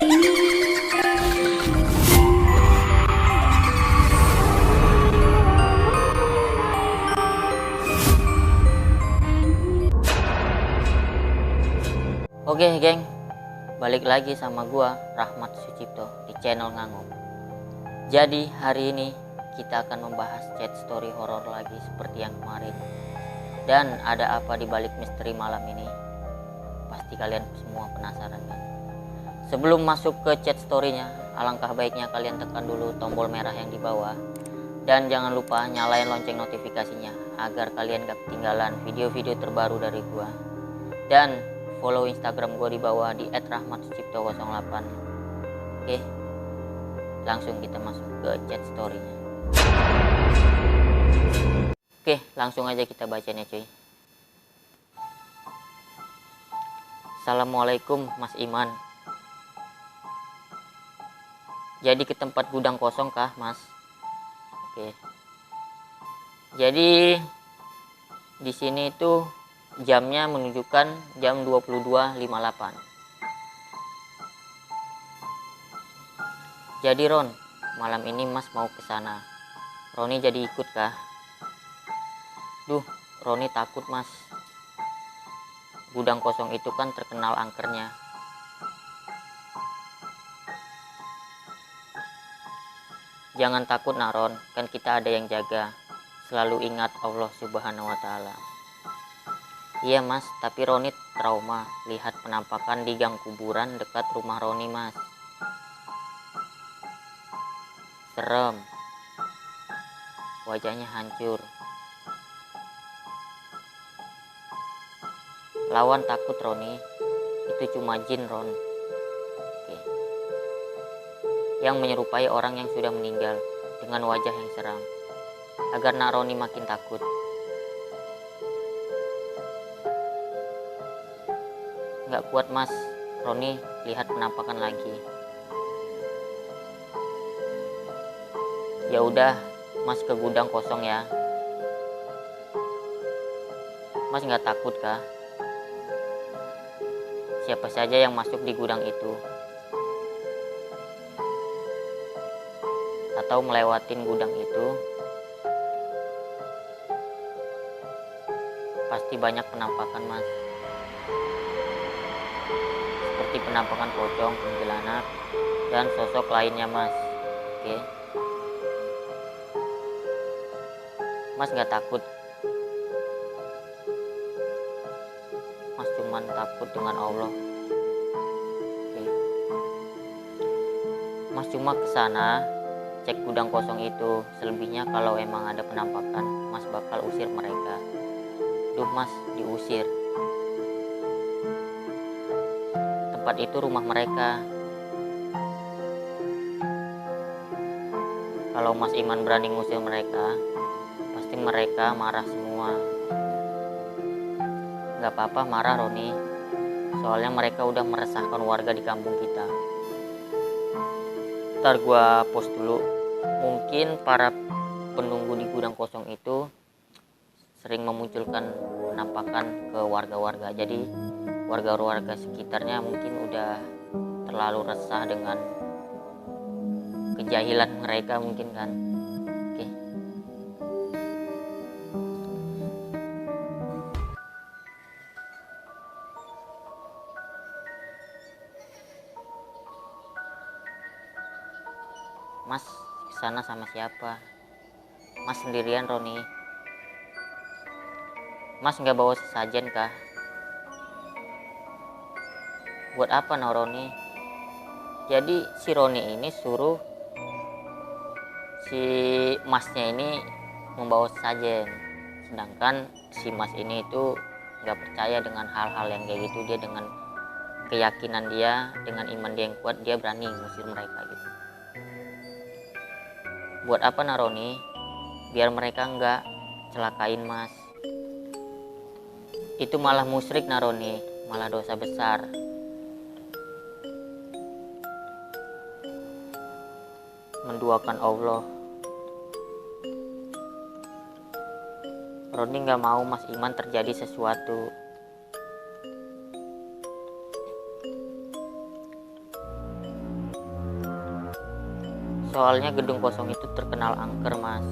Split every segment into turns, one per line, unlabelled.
Oke geng, balik lagi sama gua Rahmat Sucipto di channel Ngangop. Jadi hari ini kita akan membahas chat story horor lagi seperti yang kemarin. Dan ada apa di balik misteri malam ini? Pasti kalian semua penasaran kan? Sebelum masuk ke chat story-nya, alangkah baiknya kalian tekan dulu tombol merah yang di bawah. Dan jangan lupa nyalain lonceng notifikasinya agar kalian gak ketinggalan video-video terbaru dari gua. Dan follow Instagram gue di bawah di @rahmatsucipto08. Oke, langsung kita masuk ke chat story-nya. Oke, langsung aja kita bacanya cuy. Assalamualaikum Mas Iman. Jadi ke tempat gudang kosong kah Mas? Oke. Jadi di sini tuh jamnya menunjukkan jam 22.58. Jadi Ron, malam ini Mas mau ke sana. Roni jadi ikut kah? Duh, Roni takut Mas. Gudang kosong itu kan terkenal angkernya. Jangan takut nah Ron, kan kita ada yang jaga. Selalu ingat Allah Subhanahu wa Ta'ala. Iya Mas, tapi Roni trauma lihat penampakan di gang kuburan dekat rumah Roni Mas. Serem. Wajahnya hancur. Lawan takut Roni, itu cuma jin Ron. Oke. Yang menyerupai orang yang sudah meninggal dengan wajah yang seram. Agar nak Roni makin takut. Nggak kuat Mas, Roni lihat penampakan lagi. Ya udah, Mas ke gudang kosong ya. Mas nggak takut kah? Siapa saja yang masuk di gudang itu? Atau melewatin gudang itu? Pasti banyak penampakan Mas. Seperti penampakan pocong, kuntilanak, dan sosok lainnya Mas. Oke. Mas nggak takut. Mas cuman takut dengan Allah. Oke. Mas cuma kesana cek gudang kosong itu. Selebihnya kalau emang ada penampakan, Mas bakal usir mereka. Duh Mas, diusir. Tempat itu rumah mereka. Kalau Mas Iman berani ngusir mereka, pasti mereka marah semua. Gak apa-apa marah Roni, soalnya mereka udah meresahkan warga di kampung kita. Ntar gua post dulu. Mungkin para penunggu di gudang kosong itu sering memunculkan penampakan ke warga-warga. Jadi warga-warga sekitarnya mungkin udah terlalu resah dengan kejahilan mereka mungkin kan. Oke. Mas kesana sama siapa? Mas sendirian Roni. Mas nggak bawa sesajen kah? Buat apa nah Roni? Jadi si Roni ini suruh si Masnya ini membawa sesajen, sedangkan si Mas ini itu nggak percaya dengan hal-hal yang kayak gitu. Dia dengan keyakinan dia, dengan iman dia yang kuat, dia berani ngusir mereka gitu. Buat apa nah Roni? Biar mereka nggak celakain Mas. Itu malah musyrik nah Roni, malah dosa besar. Menduakan Allah. Roni nggak mau Mas Iman terjadi sesuatu. Soalnya gedung kosong itu terkenal angker, Mas.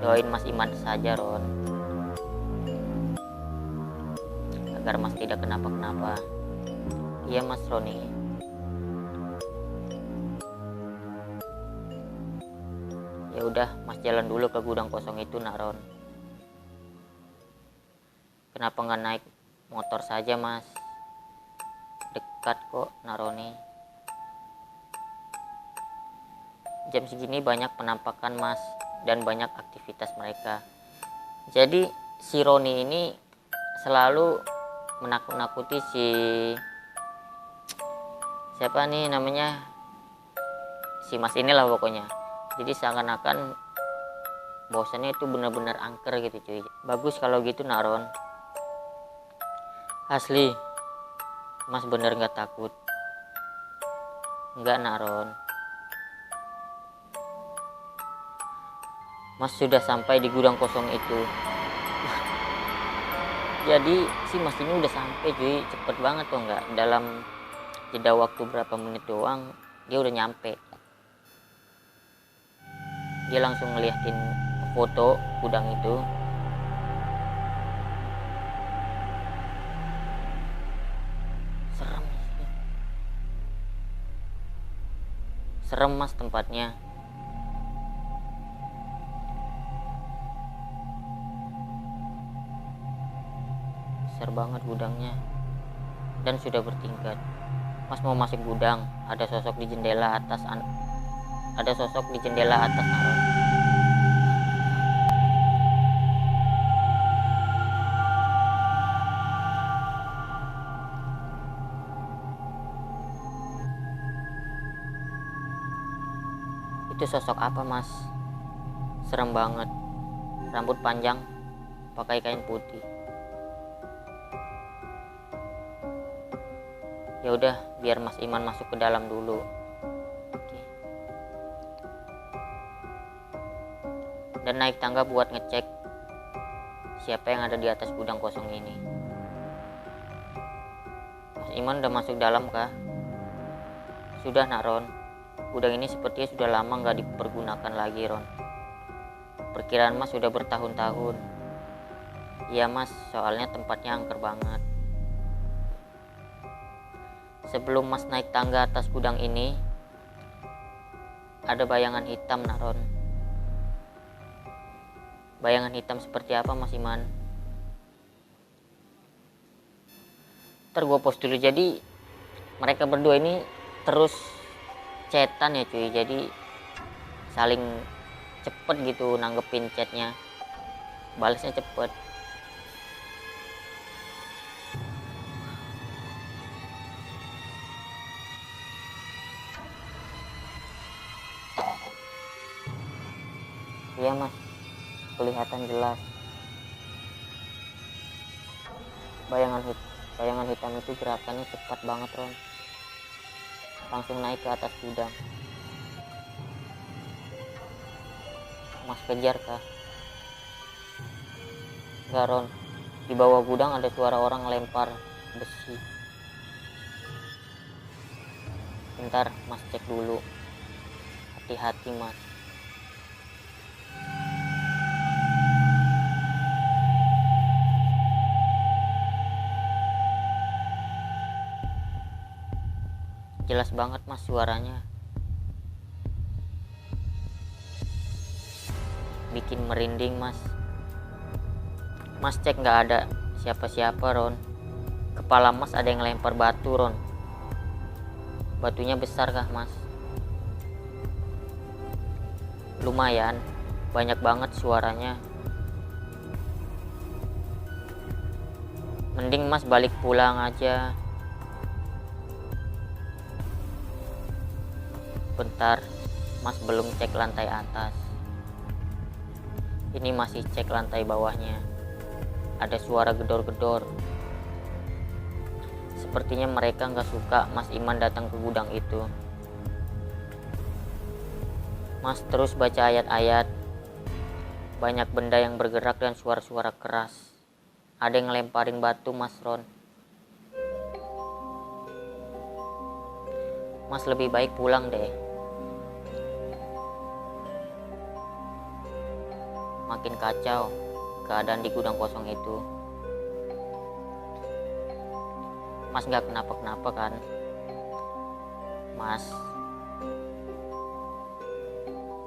Doain Mas Iman saja, Ron, agar Mas tidak kenapa-kenapa. Iya, Mas Roni. Ya udah, Mas jalan dulu ke gudang kosong itu, nak Ron. Kenapa nggak naik motor saja, Mas? Dekat kok, nak Roni. Jam segini banyak penampakan, Mas, dan banyak aktivitas mereka. Jadi si Roni ini selalu menakut-nakuti siapa nih namanya, si Mas inilah pokoknya. Jadi seakan-akan bahwasannya itu benar-benar angker gitu, cuy. Bagus kalau gitu, nak Ron. Asli, Mas bener nggak takut? Nggak, nak Ron. Mas sudah sampai di gudang kosong itu. Jadi si Mas ini udah sampai, cuy. Cepet banget tuh, nggak? Dalam jeda waktu berapa menit doang dia udah nyampe. Dia langsung ngeliatin foto gudang itu. Serem, Mas, tempatnya. Besar banget gudangnya dan sudah bertingkat. Mas mau masuk gudang, ada sosok di jendela atas, Naron. Itu sosok apa, Mas? Serem banget. Rambut panjang, pakai kain putih. Ya udah, biar Mas Iman masuk ke dalam dulu. Oke. Dan naik tangga buat ngecek siapa yang ada di atas gudang kosong ini. Mas Iman udah masuk dalam kah? Sudah, nak Ron. Gudang ini sepertinya sudah lama nggak dipergunakan lagi, Ron. Perkiraan Mas sudah bertahun-tahun. Iya, Mas, soalnya tempatnya angker banget. Sebelum Mas naik tangga atas gudang ini, ada bayangan hitam, nak Ron. Bayangan hitam seperti apa, Mas Iman? Ntar gue post dulu. Jadi mereka berdua ini terus chatan ya, cuy. Jadi saling cepet gitu nanggepin chatnya, balasnya cepet. Iya, Mas, kelihatan jelas. Bayangan hitam itu gerakannya cepat banget, Ron. Langsung naik ke atas gudang. Mas kejar kah? Enggak, Ron. Di bawah gudang ada suara orang lempar besi. Bentar, Mas cek dulu. Hati-hati, Mas. Jelas banget, Mas, suaranya. Bikin merinding, Mas. Mas cek nggak ada siapa-siapa, Ron. Kepala Mas ada yang lempar batu, Ron. Batunya besar kah, Mas? Lumayan, banyak banget suaranya. Mending Mas balik pulang aja. Bentar, Mas belum cek lantai atas. Ini masih cek lantai bawahnya. Ada suara gedor-gedor. Sepertinya mereka nggak suka Mas Iman datang ke gudang itu. Mas terus baca ayat-ayat. Banyak benda yang bergerak dan suara-suara keras. Ada yang ngelemparin batu, Mas Ron. Mas lebih baik pulang deh. Makin kacau keadaan di gudang kosong itu. Mas gak kenapa-kenapa kan? Mas,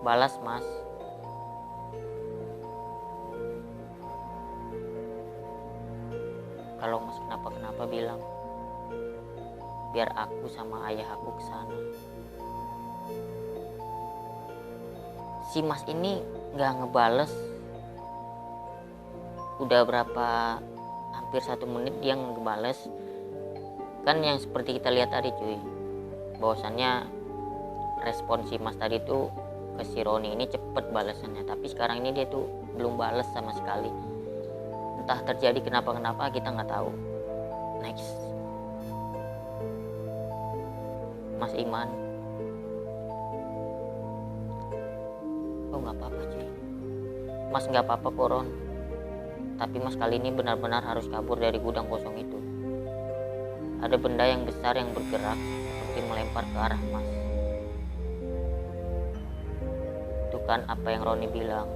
balas Mas. Kalau Mas kenapa-kenapa bilang, biar aku sama ayah aku kesana. Si Mas ini gak ngebales. Udah berapa, hampir 1 menit dia ngebales. Kan yang seperti kita lihat tadi cuy, bahwasannya respon si Mas tadi tuh ke si Roni ini cepet balasannya, tapi sekarang ini dia tuh belum bales sama sekali. Entah terjadi kenapa-kenapa, kita nggak tahu. Next, Mas Iman. Oh nggak apa-apa cuy, Mas nggak apa-apa Koron. Tapi Mas kali ini benar-benar harus kabur dari gudang kosong itu. Ada benda yang besar yang bergerak seperti melempar ke arah Mas. Itu kan apa yang Roni bilang.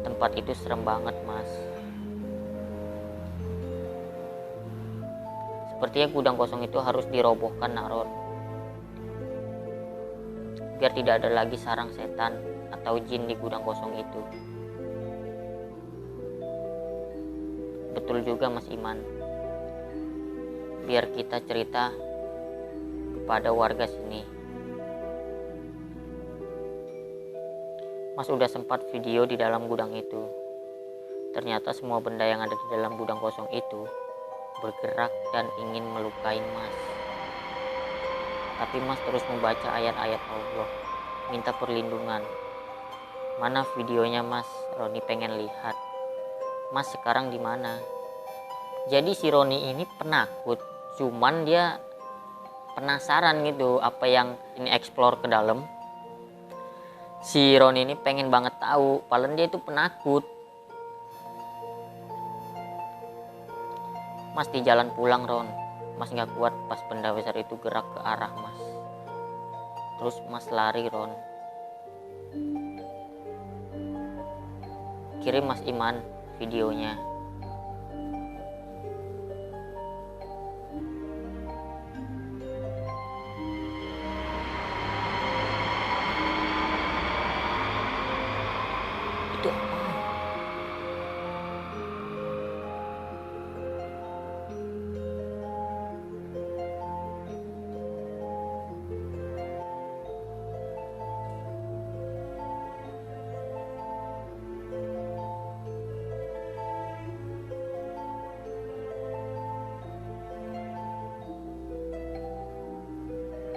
Tempat itu serem banget Mas. Sepertinya gudang kosong itu harus dirobohkan Naron, biar tidak ada lagi sarang setan atau jin di gudang kosong itu. Betul juga Mas Iman. Biar kita cerita kepada warga sini. Mas udah sempat video di dalam gudang itu. Ternyata semua benda yang ada di dalam gudang kosong itu bergerak dan ingin melukai Mas. Tapi Mas terus membaca ayat-ayat Allah, minta perlindungan. Mana videonya Mas? Roni pengen lihat. Mas sekarang di mana? Jadi si Roni ini penakut, cuman dia penasaran gitu apa yang ini explore ke dalam. Si Roni ini pengen banget tahu, padahal dia itu penakut. Mas di jalan pulang Ron, Mas nggak kuat pas benda besar itu gerak ke arah Mas. Terus Mas lari Ron. Kirim Mas Iman videonya. Itu apa?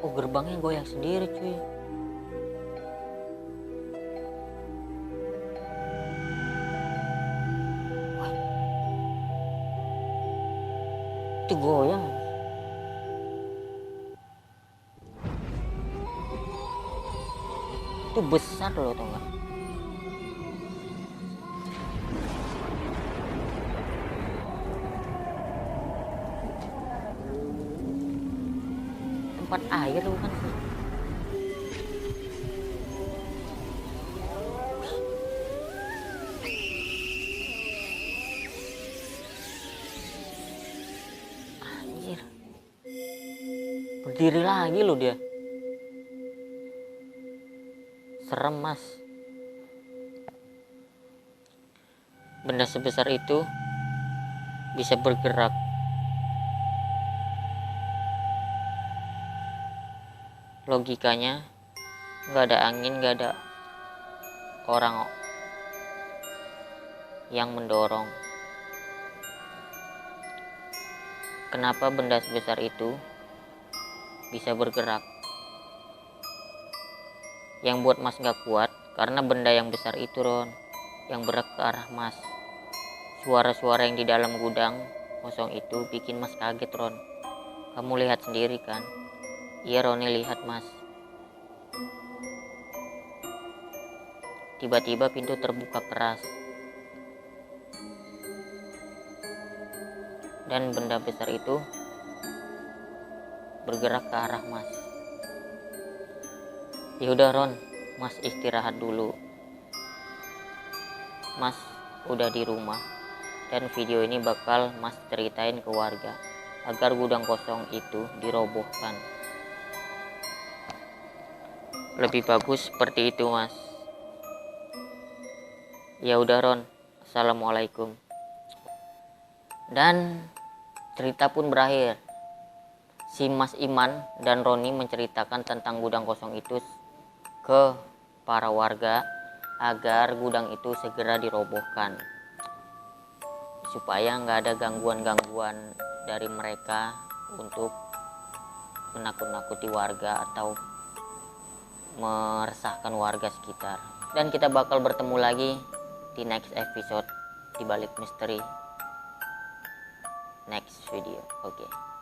Oh gerbangnya goyang sendiri cuy. Wah, itu goyang. Itu besar loh tau gak? Tempat air bukan sih? Anjir, berdiri lagi loh dia. Serem Mas. Benda sebesar itu bisa bergerak. Logikanya nggak ada angin, nggak ada orang yang mendorong. Kenapa benda sebesar itu bisa bergerak? Yang buat Mas nggak kuat karena benda yang besar itu Ron, yang bergerak ke arah Mas. Suara-suara yang di dalam gudang kosong itu bikin Mas kaget Ron. Kamu lihat sendiri kan? Iya Roni lihat Mas. Tiba-tiba pintu terbuka keras. Dan benda besar itu bergerak ke arah Mas. Yaudah Ron, Mas istirahat dulu. Mas udah di rumah, dan video ini bakal Mas ceritain ke warga agar gudang kosong itu dirobohkan. Lebih bagus seperti itu, Mas. Ya udah Ron, assalamualaikum. Dan cerita pun berakhir. Si Mas Iman dan Roni menceritakan tentang gudang kosong itu ke para warga agar gudang itu segera dirobohkan, supaya nggak ada gangguan-gangguan dari mereka untuk menakut-nakuti warga atau meresahkan warga sekitar. Dan kita bakal bertemu lagi di next episode di balik misteri next video. Oke.